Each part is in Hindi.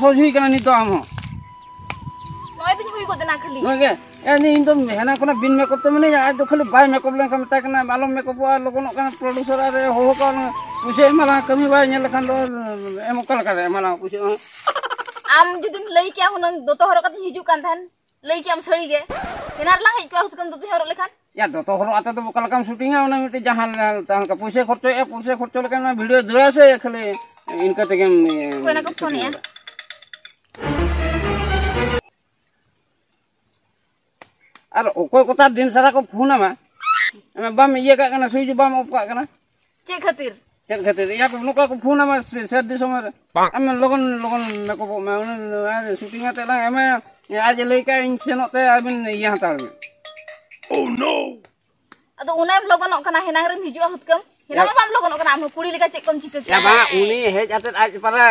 सोझुई कना नितो आम हो नय दिन हुई गोदना खाली नगे यानी इन तो हेना कोना बिन मेकअप तो मने आज तो खाली बाय मेकअप लेन का मता कना मालूम मेकअप आ लोगन कना प्रोड्यूसर रे हो का पुसे मला कमी बाय नेल खान दो एम कल करे मला पुसे आम जुदिम लई क्या हुनंग दोतो हरो कत हिजु कान थान लई क्या हम सड़ी गे हेनार ला हेज को कम दोतो हरो लेखान या दोतो हरो आता तो बकल काम शूटिंग है उना मिटे जहां तान का पुसे खर्चो लेकन वीडियो दरा से खाली इनका तेगे कोना को फोन या और ओको कोता दिन सारा को फोन मा बम ये का कना सुई बम ऑफ का कना चे खातिर या को नुका को फोन मा सर्दी समय हम लगन मेकअप में शूटिंग आते ला हम आज लेका इन सेनोते अबिन यहां तार में ओह नो अदो उना लगन कना हेना रे हिजु हुतकम हेना बम लगन कना हम कुड़ी लेका चेक कम चिक या बा उनी हेज आते आज पारा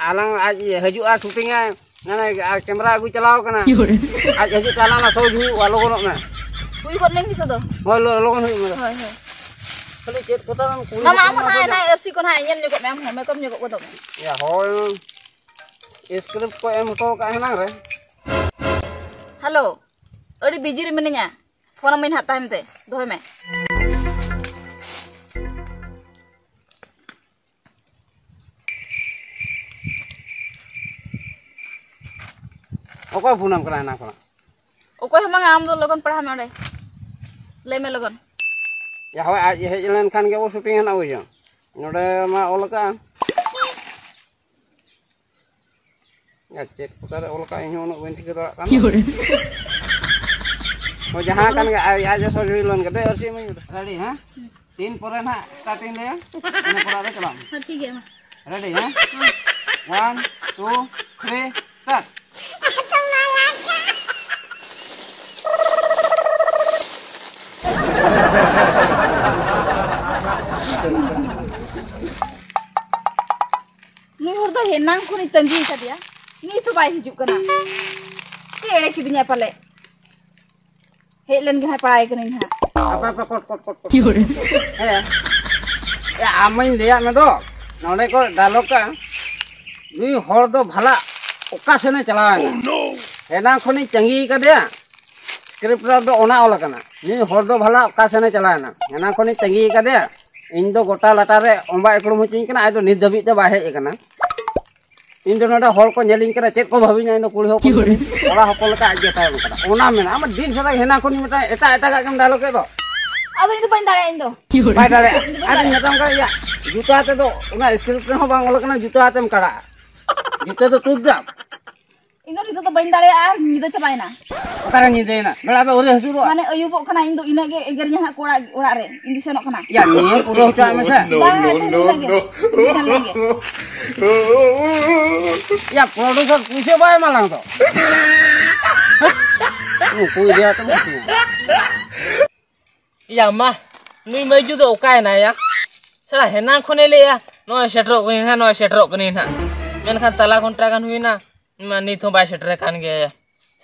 आlang आज हजुआ शूटिंग है ना कैमरा अगु चलाओ कना आज हजु चला ना सो जु वालो कोन में हुई कोन नहीं तो होय लोगन हुई में हाय खाली चेक कोता हम कुड़ी मामा हम ना एरसी कोन हाय यन को मैम हम कम को दो या होय स्क्रिप्ट को एम को का हेना रे हेलो अड़ी बिजी रे मिनिया फोन में हाथ टाइम ते दोय में ओको फोनम करा ना कोना ओको हम आम दो लगन पढ़ा में रे ले में लगन या होय आज हेज लेन खान के वो शूटिंग ना होय नोडे मा ओलका या चेक कोता रे ओलका इन होनो बन ठीक रा कान हो जहां कान के आज सो जुई लोन के अर्सी में रेडी हां 3 परे ना स्टार्टिंग ले इन परा रे चला हां ठीक है रेडी हां 1 2 3 स्टार्ट नुई हर दो हेनांग खुनी तंगी का दिया नी तो बाय हिजु कना सेड़े किदिया पाले हेलन गे पढ़ाई कनी हा apa kot हे या आमइन लेया में दो नोडे को डायलॉग का नुई हर दो भला ओका सेने चलावा हेना खनी चंगी का दिया स्क्रिप्ट दो ओना ओला कना नुई हर दो भला ओका सेने चलाना हेना खनी चंगी का दिया इन दो गोटा लाटा रे ओंबा एकड़ो मुचिन कना आय दो नित दबी ते बा हेज कना इन दो नोडा हर को नेलिन करा चेक को भाबिना इन कुड़ी हो ओला हपल का आज जेता कना ओना मेना हम दिन सदा हेना खनी मेटा एटा एटा का कम डायलॉग के दो अब इन बन दाड़े इन दो बाय दाड़े आज नतम का या जूता ते दो ओना स्क्रिप्ट हो बांग ओला कना जूता तेम कड़ा जूता तो तुद दा इन दो तो बन दाड़े आर नीदा चबायना ओकारा नीदे ना बेड़ा तो ओरे हसुरो माने अयुबो कना इन दो इना गे एगर nya कोड़ा ओड़ा रे इन दिसेनो कना या नी पुरो चा में से या प्रोड्यूसर पूछे बाय मालांग तो कोई दिया तो या मा नुई मजू तो ओकाय ना या सला हेना खने ले या नो सेटरो कनी ना नो सेटरो कनी ना मेनखान तला घंटा गान हुई ना मा नी थो बाय सेटर कान गे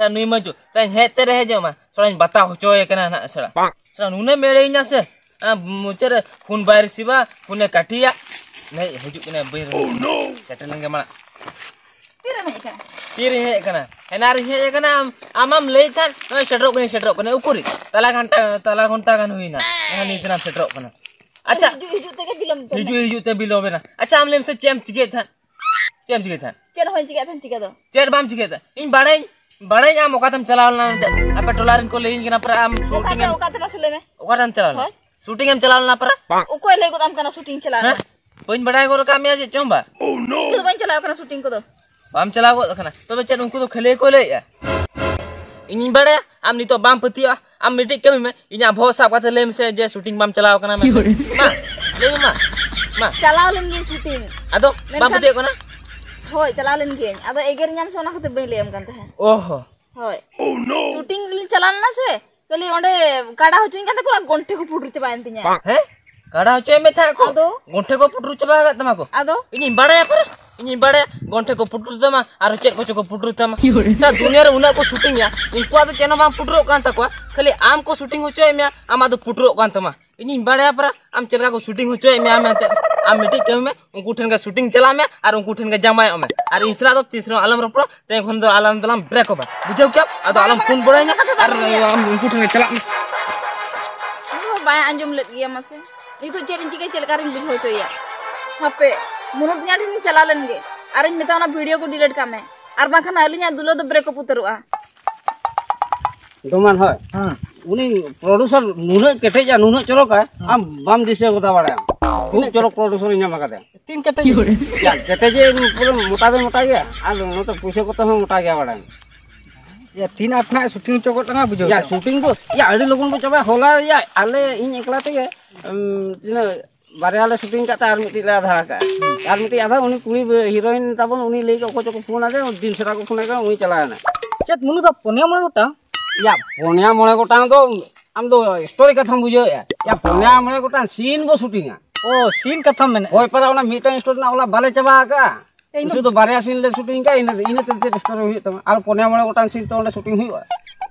सा नुई मजू तै हेते रहे जो मा सळाñ बता होचोय कना ना सळा नुने मेळे nya से मुचर फोन बाय रिसीवा फोने काटिया नै हेजु कने बैर सेटर लंगे मा तीर हे कना हेनार हे कना आमाम ले था नो सेटरो कने उकुरी तला घंटा गान हुई ना नी तना सेटरो कना अच्छा हिजु ते बिलो बेना अच्छा हम लेम से चेम चिके था चेर होय चिके दो चेर बाम चिके था इन बड़ाई आम ओकातम चलावना आपे टोलारिन को लेइन केना पर आम शूटिंग ओकाते बसले में ओकातम चलावना शूटिंग हम चलावना पर ओको ले गोदाम कना शूटिंग चलाना बइन बड़ाई गोर काम या जे चोंबा ओह नो इको बइन चलाव कना शूटिंग को दो बाम चलाव गो कना तबे चेन उनको तो खेले को ले या इन बड़े आम नी तो बाम पतिया आम मिटिक कमी में इना भो साब काते लेम से जे शूटिंग बाम चलाव कना में मा ले मा चलाव लेंगे शूटिंग अदो बाम पतिया कोना होय चलाव लेंगे अब एगर ᱧᱟᱢ सोना खते बइ लेम कान तहे ओहो होय ओह नो शूटिंग लिन चलान ना से कली ओंडे काडा होचुኝ काते कोला गोंठे को फुटु चबायन तिnya हे काडा होचोय में था को गोंठे को फुटु चबा तमा को आदो इनी बड़े गोंठे को फुटु तमा आरो चेक को फुटु तमा सा दुनिया रे उना को शूटिंग या इनको तो चेनो बाम फुटरो कान तको खाली आम को शूटिंग होचोय में आमा दो फुटरो कान तमा ᱤᱧᱤᱧ ᱵᱟᱲᱟᱭᱟ ᱯᱟᱨᱟ ᱟᱢ ᱪᱮᱫ ᱞᱮᱠᱟ ᱠᱚ ᱥᱩᱴᱤᱝ ᱦᱚᱪᱚᱭᱮᱫ ᱢᱮᱭᱟ ᱢᱮᱱᱛᱮ ᱟᱢ ᱢᱤᱫᱴᱤᱡ ᱠᱟᱹᱢᱤ ᱢᱮ ᱩᱱᱠᱩ ᱴᱷᱮᱱ ᱜᱮ ᱥᱩᱴᱤᱝ ᱪᱟᱞᱟᱜ ᱢᱮ ᱟᱨ ᱩᱱᱠᱩ ᱴᱷᱮᱱ ᱜᱮ ᱡᱟᱢᱟᱭᱚᱜ ᱢᱮ ᱟᱨ ᱤᱧ ᱥᱟᱞᱟᱜ ᱫᱚ ᱛᱤᱥ ᱨᱮᱦᱚᱸ ᱟᱞᱚᱢ ᱨᱚᱯᱚᱲᱟ ᱛᱮᱦᱮᱧ ᱠᱷᱚᱱ ᱫᱚ ᱟᱞᱟᱝ ᱫᱚᱞᱟᱝ ᱵᱨᱮᱠ ᱚᱯᱟ ᱵᱩᱡᱷᱟᱹᱣ ᱠᱮᱟᱢ ᱟᱫᱚ ᱟᱞᱚᱢ ᱯᱷᱳᱱ ᱵᱟᱲᱟᱭᱧᱟ ᱟᱨ ᱟᱢ ᱩᱱᱠᱩ ᱴᱷᱮᱱ ᱜᱮ ᱪᱟᱞᱟᱜ ᱢᱮ ᱵᱟᱭ ᱟᱸᱡᱚᱢ ᱞᱮᱫ ᱜᱮᱭᱟ ᱢᱟᱥᱮ ᱱᱤᱛᱚᱜ ᱪᱮᱫ ᱤᱧ ᱪᱤᱠᱟᱹ ᱪᱮᱫ ᱞᱮᱠᱟ ᱨᱤᱧ ᱵᱩᱡᱷᱟᱹᱣ ᱦᱚᱪᱚᱭᱟ ᱦᱟᱯᱮ ᱢᱩᱱᱩᱫ ᱧᱟ ᱴᱷᱮᱱᱤᱧ ᱪᱟᱞᱟᱣ ᱞᱮᱱ ᱜᱮ ᱟᱨᱤᱧ ᱢᱮᱛᱟ ᱚᱱᱟ ᱵᱷᱤᱰᱤᱭᱳ ᱠᱚ ᱰᱤᱞᱤᱴ ᱠᱟᱜ ᱢᱮ ᱟᱨ ᱵᱟᱝᱠᱷᱟन ᱟᱹᱞᱤᱧᱟᱜ ᱫᱩᱞᱟᱹ ᱫᱚ ᱵᱨᱮᱠ ᱟᱯ ᱩᱛᱟᱹᱨᱚᱜᱼᱟ ᱫᱚᱢᱟᱱ ᱦᱳᱭ उनी प्रोड्यूसर नुना केटेजा नुना चलोका आम बाम दिसे गोदा बाड़ा खूब चलो प्रोड्यूसर इन्या मगादे तीन केटेज या केटेजे पूरे मोटा गया आ नो तो पैसे को तो हम मोटा गया बाड़ा या तीन अपना शूटिंग चोको तना बुझो या शूटिंग को या अड़ी लोगन को चबा होला या आले इन एकला तेगे तिना बारेयाले शूटिंग काता आर मिटी ला आधा का आर मिटी आधा उनी कुड़ी हीरोइन ताबन उनी लेके को चको फोन आदे दिन सरा को फोन का उनी चलाना चत मुनु दा पोनिया मळे गोटा या पोनिया मळे गोटांग तो आम तो स्टोरी कथा बुझो या पोनिया मळे गोटांग सीन बो शूटिंग ओ सीन कथा में होय पर ओना मीटर स्टोरी ना ओला बाले चबा का शुद्ध बारिया सीन ले शूटिंग का इन ते स्टोरी हुई तम आर पोनिया मळे गोटांग सीन तो ओले शूटिंग हुई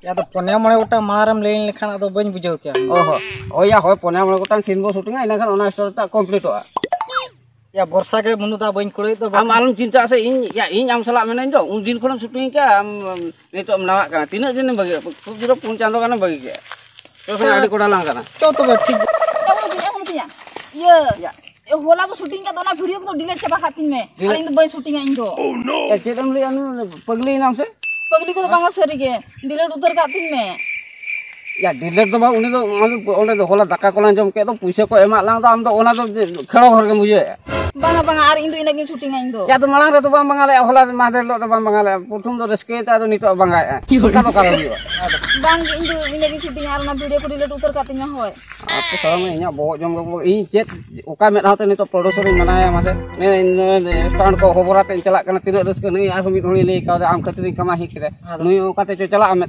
या तो पोनिया मळे गोटा मारम लेन लेखान अदो बन बुझो क्या ओहो ओ या होय पोनिया मळे गोटांग सीन बो शूटिंग इना खान ओना स्टोरी ता कंप्लीट हो या वर्षा के मुनु दा बन कुड़े तो आम आलम चिंता से इन आम सला मेने जो उन दिन खन शूटिंग का आम नितो नावा का तीन दिन बगे खूब जरो पुन चांदो काना बगे के तो से आडी कोडा लांग काना तो तो ठीक kamu punya iya hola ko shooting ka dona video ko delete chaba khatin me aling do boy shooting aing do ya चेतन ले अनु पगली नाम से pagli ko banga sari ge delete utar khatin me या डिलीट तो बा उनी तो ओने तो होला दाका कोला जम के तो पैसे को एमा लांग तो आम तो ओना तो खेड़ो घर के मुझे banga banga ar indo ina ge shooting aing do या तो मांग रे तो बा मंगाले होला मादर लो तो बा मंगाले प्रथम तो रस्के ता तो नितो बंगा का तो कारण दियो bang indo ina ge shooting ar na video ko delete utar khatin me hoy आपको सारा में इना बहुत जम को इन चेत ओका में रहते नितो प्रोड्यूसर मनाया मासे ने स्टैंड को खबराते चला कना तीन रस्के नहीं आ मिट होली ले का आम खतरी कमा ही करे नुई ओकाते चला में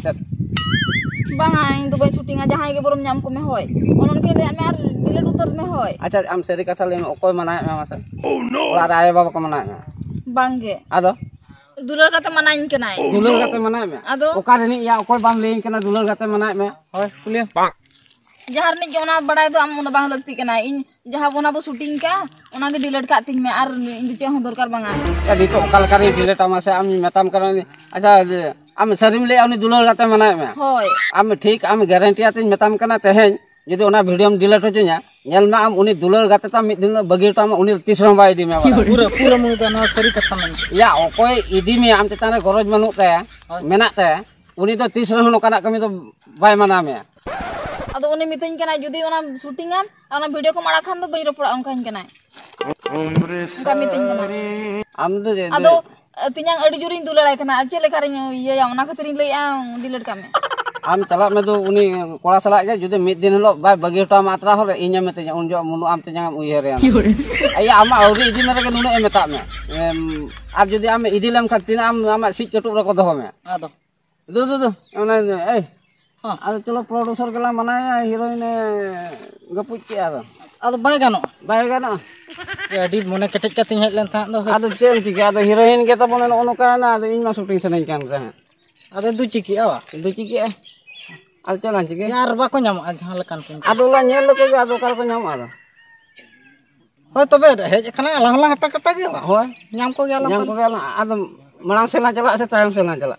banga indo boy shooting a jahay ge borom nyam ko me hoy onon ke le me ar delete utar me hoy अच्छा आम सरी कथा ले ओकोय मनाया में मासे ओ नो ओला आए बाबा को मनाया bang ge आदो dular kata manain kenai दुलर गाते मनाया में ado ओका रे या ओकोय बाम लेइन कना दुलर गाते मनाया में होय कुलिया jahar ni ge ona badai do am ona bang lagti kenai in jaha bona bo shooting ka ona ge delete khatin me ar indo che hon dorkar banga या दी तो ओकाल करे डिलीट मासे आम मेताम करनी अच्छा आम सरीम ले आउनी दुलर गाते मनाया में hoy आम ठीक आम गारंटी आते मेताम कना तेहेन यदि ओना वीडियो में डिलीट होजो냐 नेल में आम उनी दुलर गाते ता मिद दिन बगीर ता उनी तीसरा बाय दी में पूरा पूरा मुनु दा ना सरी कथा में या ओकोय इदी में आम तेताने गरज मनु ते मेना ते उनी तो तीसरा होनो काना कमी तो बाय मना में ado oni mitany kenai judi ona shooting am ona video ko mara khan do bai ropora onkain kenai ka mitany kenai आम तो ado tinyang adi jurin dulalai kana ache le karing iya ya ona khatirin lei a delete kame आम तला में तो उनी कोड़ा सला के जुदे मिद दिन लो बाय बगीर ता मात्रा हो इnya में ते उन जो मुनु आम ते जंग उयहर या आम औरी इदी में के नुने मेता में आप जुदे आम इदी लम खतिना आम सिच कटु रे को दो में आदो दो ओना ए हां आ चलो प्रोड्यूसर गला मनाया हीरोइन गपुच के आदो बाय गानो या अडी मने केटेज कतिन हेज लेन था दो आदो चेम चिके आदो हीरोइन के तो बने ओनो काना आदो इन मा शूटिंग सनन कान रे आदो दु चिकी आवा दु चिके आल चलान चिके यार बाको नाम जहां लकान पिन आदो ला नेल को आदो काल को नाम आदो होय तबे हेज खना अला हला हटा कटा गे होय नाम को गेला आदो मणांग से ना चला से तायम से ना चला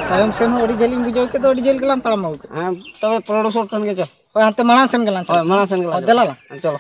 तायम से अडी जेलिंग बुझो के तो अडी जेल गलाम ताम हो हां तबे प्रोड्यूसर टन के होय हाते मणांग सेन गलान होय मणांग सेन गला दलाला चलो